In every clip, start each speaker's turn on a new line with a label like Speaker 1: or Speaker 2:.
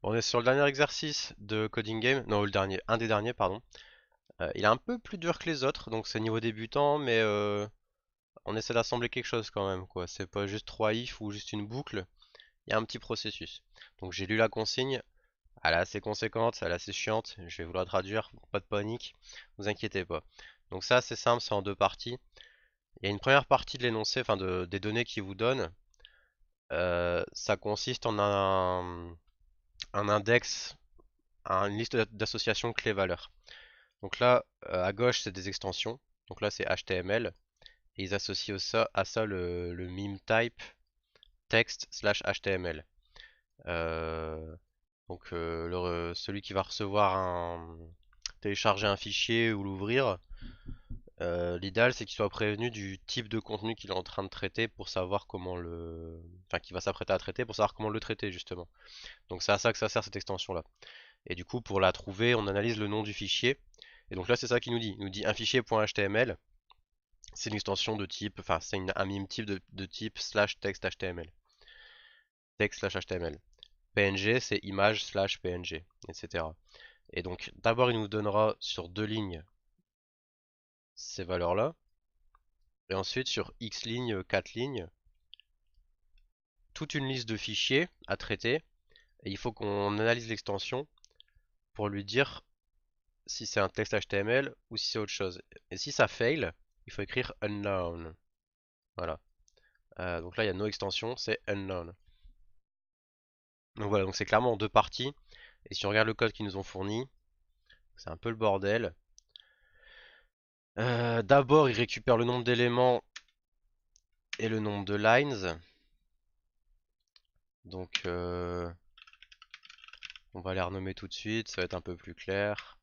Speaker 1: Bon, on est sur le dernier exercice de Coding Game. Non, le dernier, un des derniers, pardon. Il est un peu plus dur que les autres, donc c'est niveau débutant, mais on essaie d'assembler quelque chose quand même, quoi. C'est pas juste 3 if ou juste une boucle, il y a un petit processus. Donc j'ai lu la consigne, elle est assez conséquente, elle est assez chiante, je vais vous la traduire, pas de panique, vous inquiétez pas. Donc ça c'est simple, c'est en deux parties. Il y a une première partie de l'énoncé, enfin des données qu'il vous donne. Ça consiste en un index, une liste d'associations clés-valeurs. Donc là, à gauche, c'est des extensions. Donc là, c'est HTML. Et ils associent à ça le meme type text slash HTML. Euh, celui qui va télécharger un fichier ou l'ouvrir, l'idéal c'est qu'il soit prévenu du type de contenu qu'il est en train de traiter pour savoir enfin, qu'il va s'apprêter à traiter pour savoir comment le traiter justement. Donc c'est à ça que ça sert cette extension là. Et du coup, pour la trouver, on analyse le nom du fichier. Et donc là, c'est ça qu'il nous dit. Il nous dit un fichier.html. C'est une extension de type, enfin, c'est un mime type de type slash text HTML. Text slash HTML. PNG, c'est image slash PNG, etc. Et donc, d'abord, il nous donnera sur deux lignes ces valeurs-là. Et ensuite, sur X lignes, 4 lignes, toute une liste de fichiers à traiter. Et il faut qu'on analyse l'extension pour lui dire si c'est un texte HTML ou si c'est autre chose. Et si ça fail, il faut écrire unknown. Voilà. Donc là, il y a no extension, c'est unknown. Donc voilà, donc c'est clairement en deux parties. Et si on regarde le code qu'ils nous ont fourni, c'est un peu le bordel. D'abord, ils récupèrent le nombre d'éléments et le nombre de lines. Donc, on va les renommer tout de suite, ça va être un peu plus clair.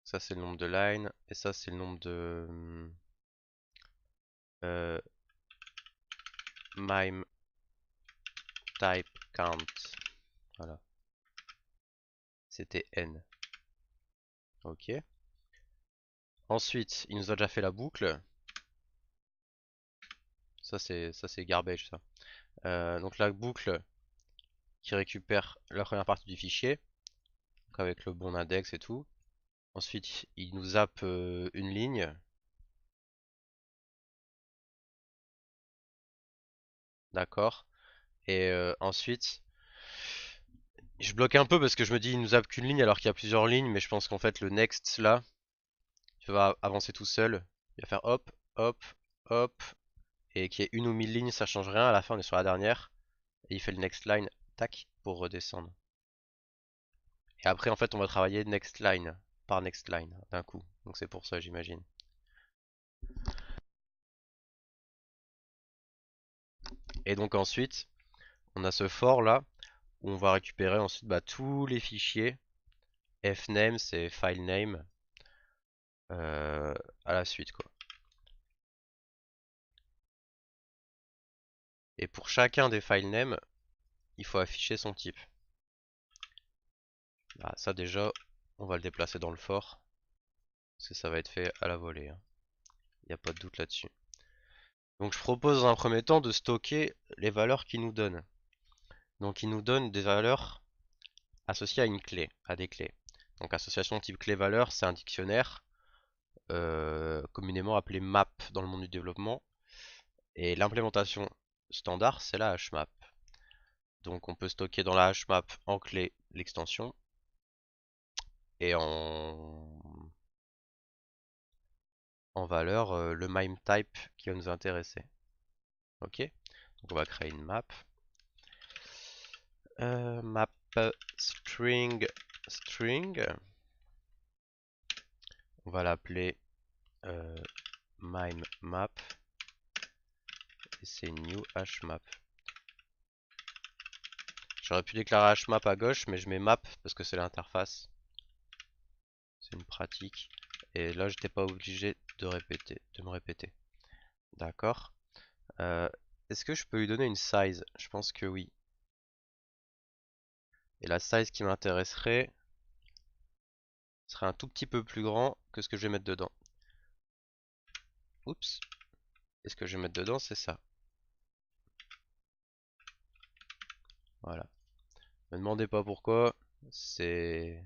Speaker 1: Ça, c'est le nombre de lines. Et ça, c'est le nombre de euh, mime type count. Voilà, c'était n. Ok. Ensuite, il nous a déjà fait la boucle. Ça c'est garbage ça. Donc la boucle qui récupère la première partie du fichier, donc avec le bon index et tout. Ensuite, il nous zappe une ligne. D'accord. Et ensuite, je bloque un peu parce que je me dis il nous zappe qu'une ligne alors qu'il y a plusieurs lignes, mais je pense qu'en fait le next là, tu vas avancer tout seul. Il va faire hop, hop, hop, et qu'il y ait une ou mille lignes, ça change rien. À la fin, on est sur la dernière. Et il fait le next line, tac, pour redescendre. Et après, en fait, on va travailler next line par next line d'un coup. Donc c'est pour ça, j'imagine. Et donc ensuite, on a ce for là où on va récupérer ensuite tous les fichiers. Fname, c'est file name euh, à la suite quoi. Et pour chacun des file names, il faut afficher son type. Ça déjà, on va le déplacer dans le for parce que ça va être fait à la volée, hein. Il n'y a pas de doute là-dessus. Donc je propose dans un premier temps de stocker les valeurs qu'il nous donne. Donc il nous donne des valeurs associées à une clé, à des clés. Donc association type clé-valeur, c'est un dictionnaire communément appelé map dans le monde du développement. Et l'implémentation standard, c'est la HMAP. Donc on peut stocker dans la HMAP en clé l'extension et en valeur le MIME type qui va nous intéresser. Ok. Donc on va créer une map. Map string string. On va l'appeler MIME map et c'est new hmap. J'aurais pu déclarer hmap à gauche, mais je mets map parce que c'est l'interface. C'est une pratique. Et là, j'étais pas obligé de me répéter. D'accord. Euh, Est-ce que je peux lui donner une size? Je pense que oui. Et la size qui m'intéresserait serait un tout petit peu plus grand que ce que je vais mettre dedans. Oups. Et ce que je vais mettre dedans, c'est ça. Voilà. Me demandez pas pourquoi, c'est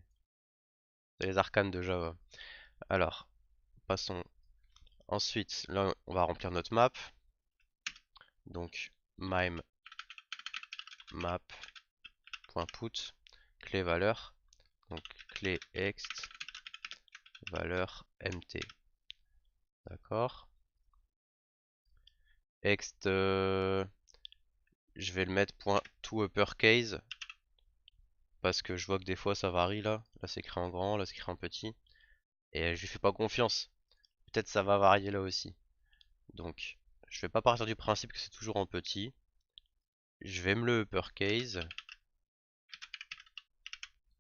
Speaker 1: c'est les arcanes de Java. Alors, passons. Ensuite, là, on va remplir notre map. Donc, mime map.put, clé valeur. Donc, clé ext, valeur mt. D'accord. Ext, je vais le mettre point to uppercase parce que je vois que des fois ça varie là. Là c'est écrit en grand, là c'est écrit en petit. Et je lui fais pas confiance. Peut-être ça va varier là aussi. Donc je vais pas partir du principe que c'est toujours en petit. Je vais me le uppercase.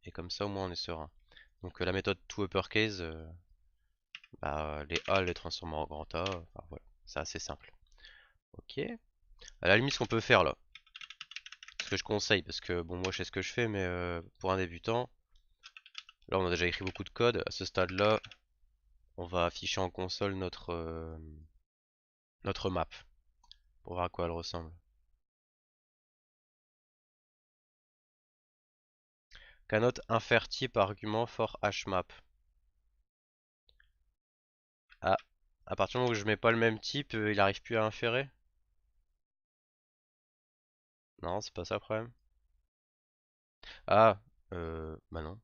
Speaker 1: Et comme ça au moins on est serein. Donc la méthode to uppercase, bah, les A les transformer en grand A. Enfin voilà, c'est assez simple. Ok. À la limite ce qu'on peut faire là. Ce que je conseille, parce que bon moi je sais ce que je fais, mais pour un débutant, là on a déjà écrit beaucoup de code. À ce stade là, on va afficher en console notre map pour voir à quoi elle ressemble. Cannot infer type argument for hmap. Ah, à partir du moment où je mets pas le même type, il arrive plus à inférer? Non, c'est pas ça le problème. Ah, bah non.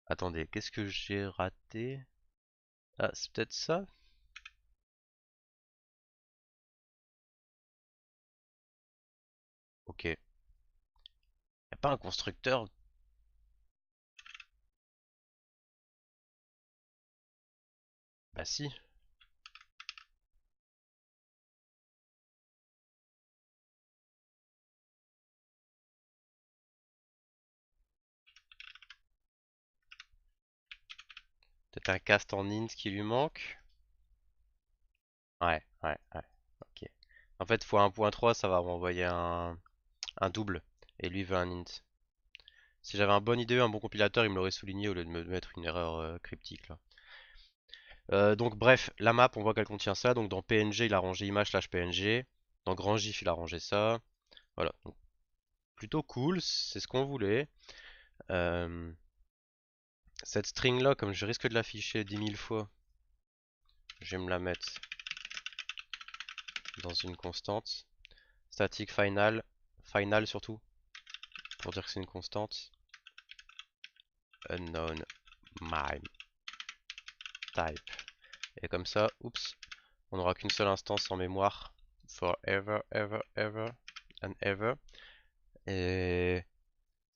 Speaker 1: Attendez, qu'est-ce que j'ai raté? Ah, c'est peut-être ça? Ok. Y a pas un constructeur? Bah si. Peut-être un cast en int qui lui manque? Ouais. Ok. En fait, x1.3, ça va m'envoyer un double. Et lui veut un int. Si j'avais un bon IDE, un bon compilateur, il me l'aurait souligné au lieu de me mettre une erreur cryptique là. Donc bref, la map, on voit qu'elle contient ça. Donc dans PNG, il a rangé image slash PNG. Dans grand GIF, il a rangé ça. Voilà. Donc, plutôt cool, c'est ce qu'on voulait. Euh, cette string là, comme je risque de l'afficher 10 000 fois, je vais me la mettre dans une constante. Static final, final surtout, pour dire que c'est une constante. Unknown mime type. Et comme ça, oups, on n'aura qu'une seule instance en mémoire. Forever, ever and ever. Et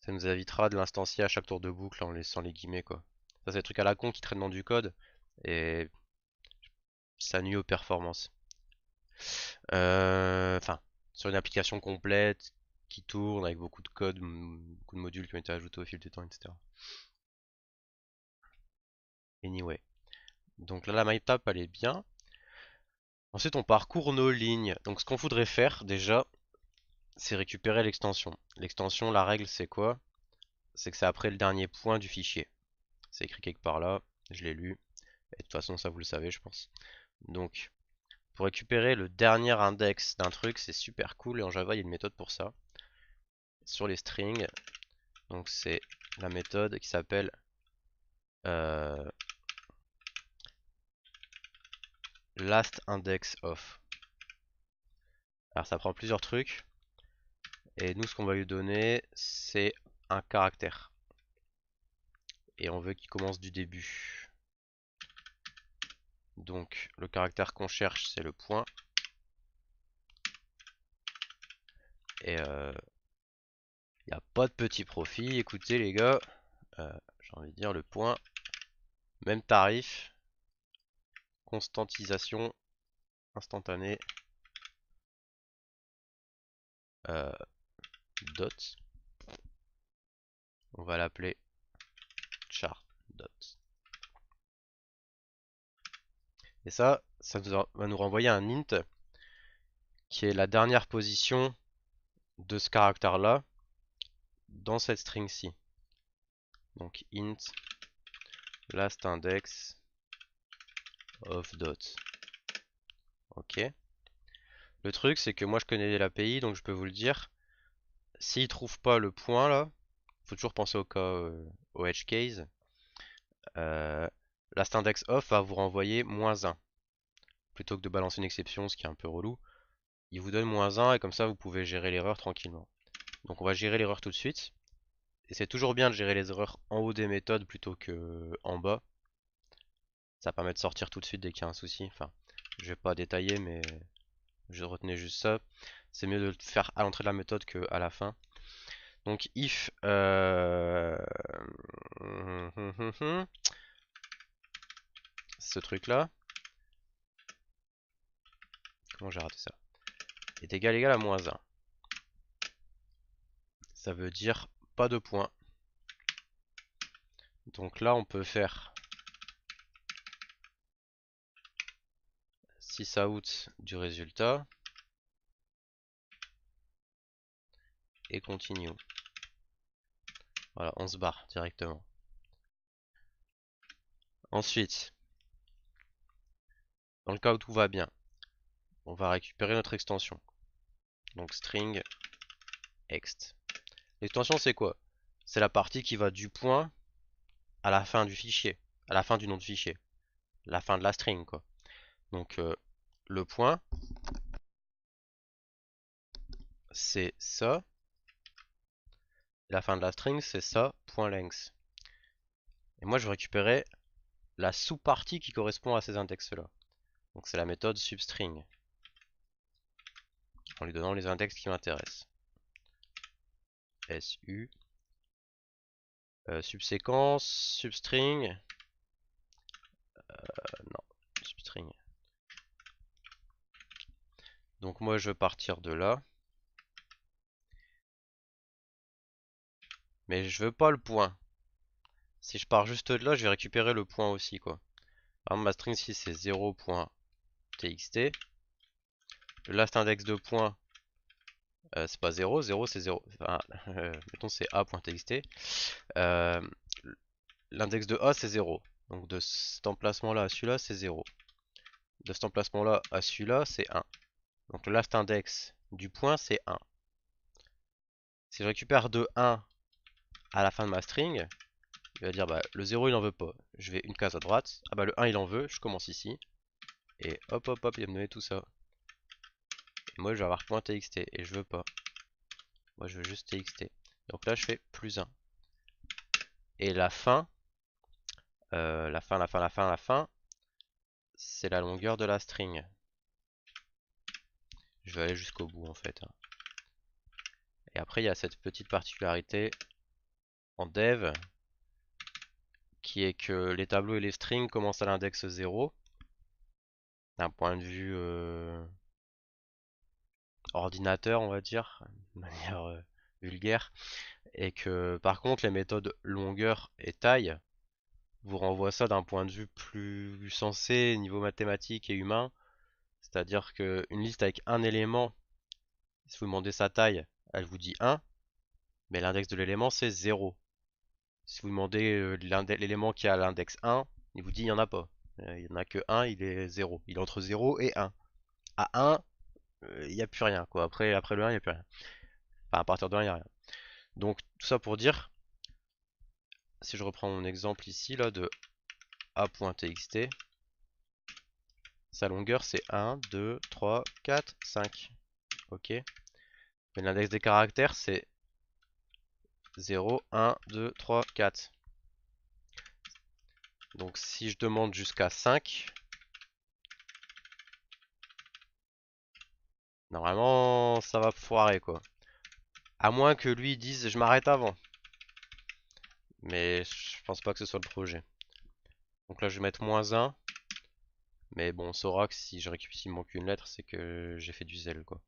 Speaker 1: ça nous évitera de l'instancier à chaque tour de boucle en laissant les guillemets quoi. Ça c'est des trucs à la con qui traînent dans du code et ça nuit aux performances. Enfin, sur une application complète qui tourne avec beaucoup de code, beaucoup de modules qui ont été ajoutés au fil du temps, etc. Anyway. Donc là la MyTab elle est bien. Ensuite on parcourt nos lignes. Donc ce qu'on voudrait faire déjà, c'est récupérer l'extension. L'extension, la règle c'est quoi? C'est que c'est après le dernier point du fichier. C'est écrit quelque part là, je l'ai lu. Et de toute façon ça vous le savez je pense. Donc pour récupérer le dernier index d'un truc, c'est super cool et en Java il y a une méthode pour ça. Sur les strings, donc c'est la méthode qui s'appelle euh, last index of. Alors ça prend plusieurs trucs et nous ce qu'on va lui donner c'est un caractère et on veut qu'il commence du début. Donc le caractère qu'on cherche c'est le point et il n'y a pas de petit profit. Écoutez les gars, j'ai envie de dire le point, même tarif, constantisation instantanée, euh, dot, on va l'appeler char dot. Et ça va nous renvoyer un int qui est la dernière position de ce caractère là dans cette string-ci. Donc int last index of dot. Ok. Le truc, c'est que moi je connais l'API, donc je peux vous le dire. S'il trouve pas le point là, faut toujours penser au cas, au edge case. Euh, L'index off va vous renvoyer -1. Plutôt que de balancer une exception, ce qui est un peu relou. Il vous donne -1 et comme ça vous pouvez gérer l'erreur tranquillement. Donc on va gérer l'erreur tout de suite. Et c'est toujours bien de gérer les erreurs en haut des méthodes plutôt que en bas. Ça permet de sortir tout de suite dès qu'il y a un souci. Enfin, je vais pas détailler, mais je retenais juste ça. C'est mieux de le faire à l'entrée de la méthode qu'à la fin. Donc if ce truc là, comment j'ai raté ça, est égal à -1. Ça veut dire pas de point. Donc là on peut faire sysout du résultat et continue. Voilà, on se barre directement. Ensuite, dans le cas où tout va bien, on va récupérer notre extension. Donc string ext. L'extension c'est quoi? C'est la partie qui va du point à la fin du fichier, à la fin du nom de fichier, la fin de la string quoi. Donc le point c'est ça, et la fin de la string c'est ça, point length. Et moi je vais récupérer la sous-partie qui correspond à ces index là. Donc c'est la méthode substring, en lui donnant les index qui m'intéressent. SU subséquence, substring, non, substring. Donc moi je vais partir de là. Mais je veux pas le point. Si je pars juste de là, je vais récupérer le point aussi quoi. Par exemple, ma string ici c'est 0.txt. Le last index de point, c'est pas 0, 0 c'est 0. Enfin, mettons c'est a.txt. Euh, L'index de a c'est 0. Donc de cet emplacement là à celui-là c'est 0. De cet emplacement là à celui-là c'est 1. Donc le last index du point c'est 1. Si je récupère de 1 à la fin de ma string, il va dire bah le 0 il en veut pas. Je vais une case à droite. Ah bah le 1 il en veut, je commence ici. Et hop hop hop, il va me donner tout ça. Et moi je vais avoir .txt et je veux pas. Moi je veux juste txt. Donc là je fais +1. Et la fin, la fin, c'est la longueur de la string. Je vais aller jusqu'au bout en fait. Et après il y a cette petite particularité en dev qui est que les tableaux et les strings commencent à l'index 0 d'un point de vue ordinateur on va dire, de manière vulgaire. Et que par contre les méthodes longueur et taille vous renvoient ça d'un point de vue plus sensé niveau mathématique et humain. C'est-à-dire qu'une liste avec un élément, si vous demandez sa taille, elle vous dit 1, mais l'index de l'élément c'est 0. Si vous demandez l'élément qui a l'index 1, il vous dit il n'y en a pas. Il n'y en a que 1, il est 0. Il est entre 0 et 1. À 1, il n'y a plus rien quoi. Après le 1, il n'y a plus rien. Enfin, à partir de 1, il n'y a rien. Donc tout ça pour dire, si je reprends mon exemple ici là de a.txt, sa longueur c'est 1, 2, 3, 4, 5. Ok. Mais l'index des caractères c'est 0, 1, 2, 3, 4. Donc si je demande jusqu'à 5, normalement ça va foirer quoi. À moins que lui dise je m'arrête avant. Mais je pense pas que ce soit le projet. Donc là je vais mettre -1. Mais bon on saura que si je récupère s'il manque une lettre c'est que j'ai fait du zèle quoi.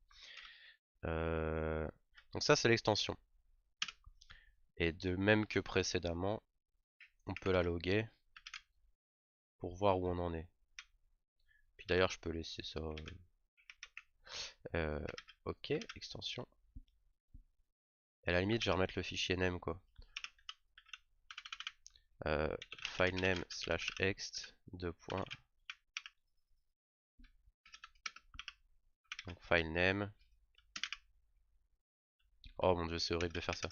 Speaker 1: Donc ça c'est l'extension. Et de même que précédemment, on peut la loguer pour voir où on en est. Puis d'ailleurs je peux laisser ça. Ok, extension. Et à la limite je vais remettre le fichier name quoi. Filename /ext 2. Donc file name. Oh mon dieu, c'est horrible de faire ça.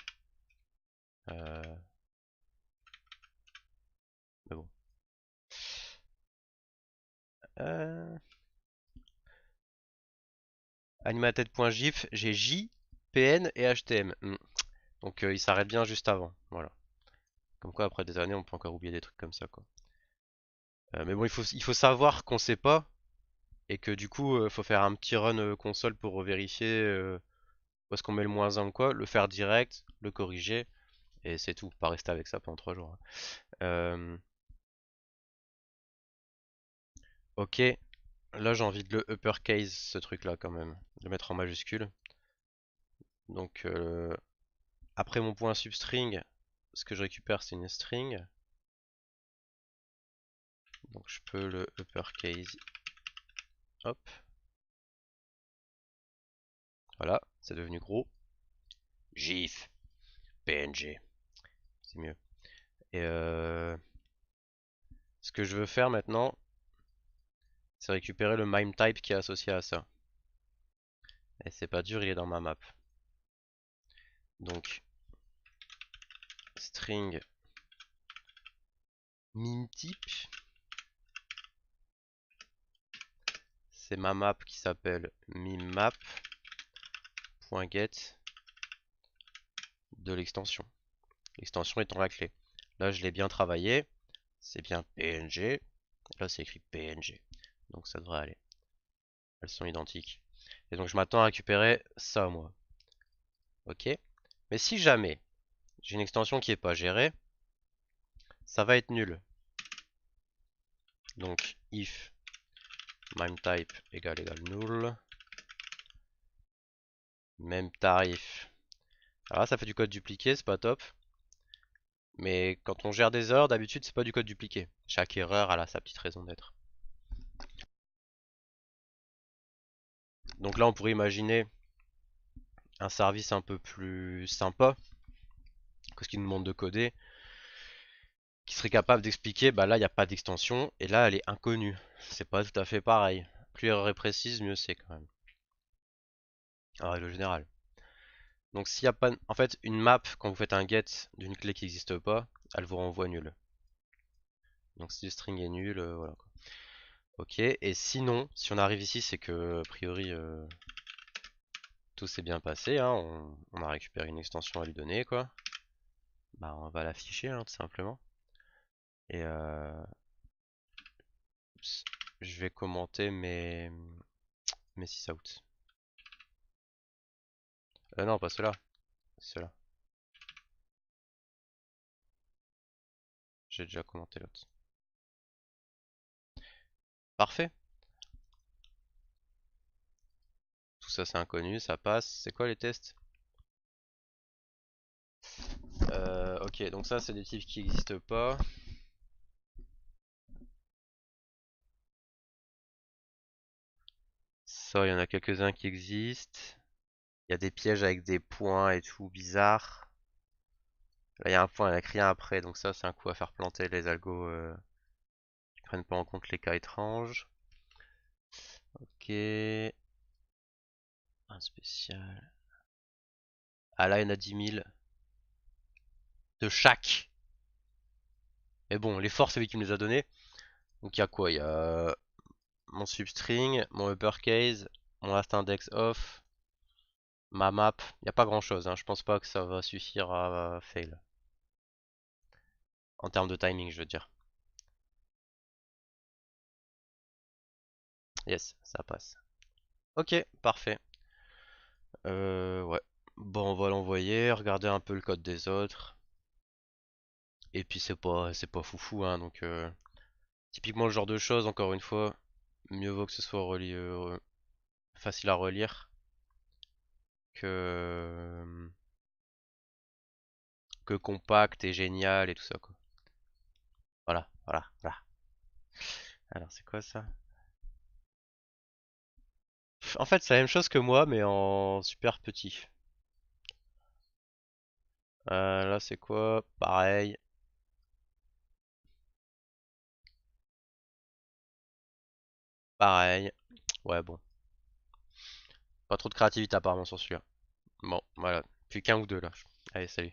Speaker 1: Mais bon. Euh... Animated.gif, j'ai J, PN et HTM. Donc il s'arrête bien juste avant. Voilà. Comme quoi, après des années, on peut encore oublier des trucs comme ça, quoi. Mais bon, il faut savoir qu'on sait pas et que du coup, faut faire un petit run console pour vérifier où est-ce qu'on met le moins 1 ou quoi, le faire direct, le corriger et c'est tout. Pas rester avec ça pendant 3 jours, hein. Ok, là j'ai envie de le uppercase ce truc-là quand même, de le mettre en majuscule. Donc après mon point substring, ce que je récupère c'est une string. Donc je peux le uppercase. Hop. Voilà, c'est devenu gros. GIF, PNG, c'est mieux. Et ce que je veux faire maintenant, c'est récupérer le MIME type qui est associé à ça. Et c'est pas dur, il est dans ma map. Donc string MIME type, c'est ma map qui s'appelle mimemap.get de l'extension. L'extension étant la clé. Là, je l'ai bien travaillé. C'est bien PNG. Là, c'est écrit PNG. Donc ça devrait aller. Elles sont identiques. Et donc je m'attends à récupérer ça, moi. Ok. Mais si jamais j'ai une extension qui n'est pas gérée, ça va être nul. Donc if MIMEType égale null. Même tarif. Alors là, ça fait du code dupliqué, c'est pas top. Mais quand on gère des erreurs, d'habitude, c'est pas du code dupliqué. Chaque erreur, elle a sa petite raison d'être. Donc là, on pourrait imaginer un service un peu plus sympa que ce qu'il nous demande de coder, qui serait capable d'expliquer, bah là, il n'y a pas d'extension, et là, elle est inconnue. C'est pas tout à fait pareil. Plus l'erreur est précise, mieux c'est quand même. En règle générale. Donc s'il n'y a pas... En fait, une map, quand vous faites un get d'une clé qui n'existe pas, elle vous renvoie nul. Donc si le string est nul, voilà quoi. Ok, et sinon, si on arrive ici, c'est que, a priori, tout s'est bien passé, hein. On a récupéré une extension à lui donner, quoi. Bah, on va l'afficher, hein, tout simplement. Et je vais commenter mes 6 out. Non, pas cela. Cela. J'ai déjà commenté l'autre. Parfait. Tout ça c'est inconnu, ça passe. C'est quoi les tests? Ok, donc ça c'est des types qui n'existent pas. Ça, il y en a quelques-uns qui existent. Il y a des pièges avec des points et tout, bizarre. Là, il y a un point, il y a écrit un après, donc ça c'est un coup à faire planter les algos qui prennent pas en compte les cas étranges. Ok. Un spécial. Ah là, il y en a 10 000 de chaque. Mais bon, les forces, c'est lui qui me les a donné. Donc il y a quoi? Il y a mon substring, mon uppercase, mon last index off, ma map. Il n'y a pas grand chose, hein. Je pense pas que ça va suffire à fail. En termes de timing, je veux dire. Yes, ça passe. Ok, parfait. Ouais. Bon, on va l'envoyer, regarder un peu le code des autres. Et puis c'est pas foufou, hein. Donc typiquement le genre de choses, encore une fois, mieux vaut que ce soit facile à relire que que compact et génial et tout ça quoi. Voilà, voilà, voilà. Alors c'est quoi ça? En fait c'est la même chose que moi mais en super petit. Là c'est quoi? Pareil. Pareil. Ouais bon. Pas trop de créativité apparemment sur celui-là. Bon, voilà. Plus qu'un ou deux là. Allez, salut.